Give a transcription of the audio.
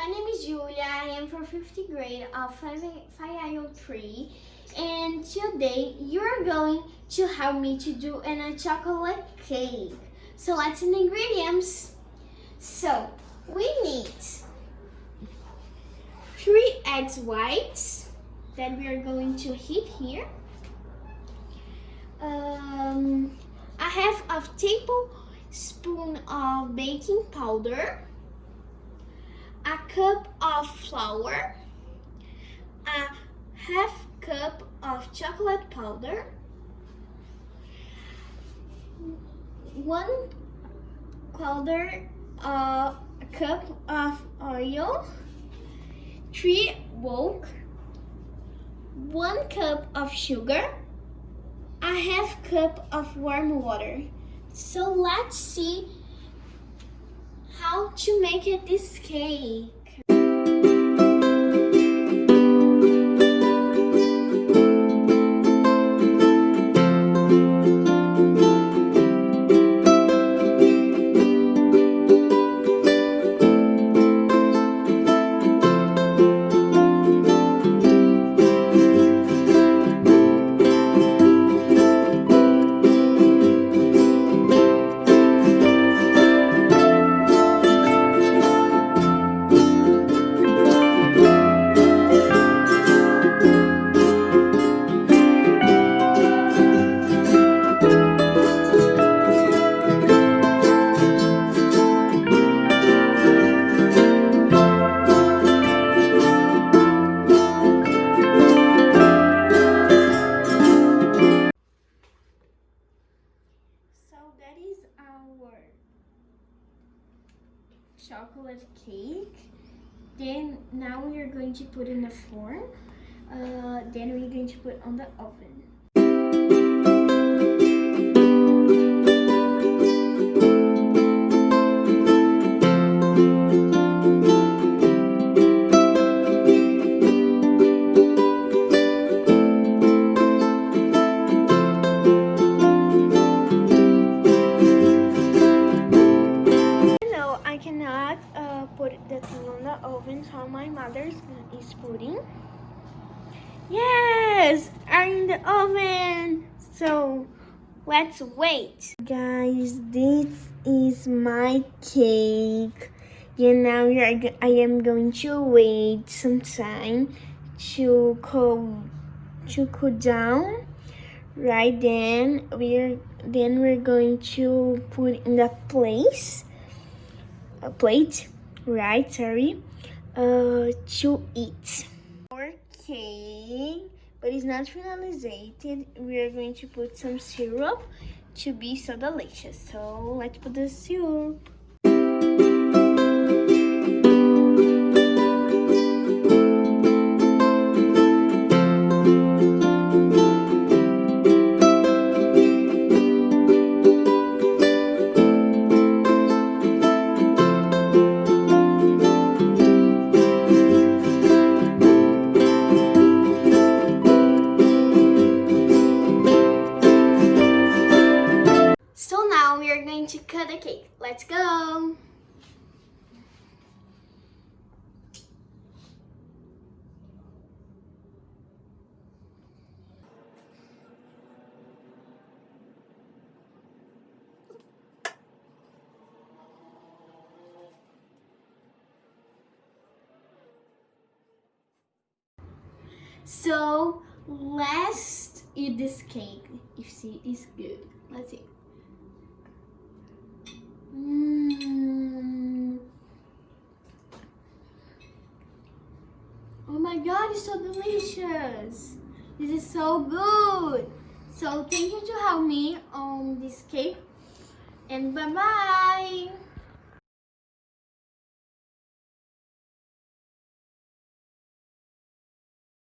my name is Giulia. I am from 5th grade of 5I03, and today you're going to help me to do a chocolate cake. So let's see the ingredients. So we need 3 eggs whites that we are going to heat here. A half of tablespoon of baking powder, a cup of flour, a half cup of chocolate powder, 1/4 cup of oil, 3 yolks, 1 cup of sugar, a half cup of warm water. So let's see how to make this cake. That is our chocolate cake. Then now we are going to put in the form. Then we're going to put on the oven. Put the thing on the oven, so my mother is putting. Yes, are in the oven. So let's wait, guys. This is my cake. And now I am going to wait some time to cool down. Right then we're going to put in the plate. Right, sorry, to eat. Our cake, but it's not finalized. We are going to put some syrup to be so delicious. So let's put the syrup. To cut the cake. Let's go. So let's eat this cake. If see is good. Let's see. Oh my god, it's so delicious. This is so good. So thank you to help me on this cake, and bye bye.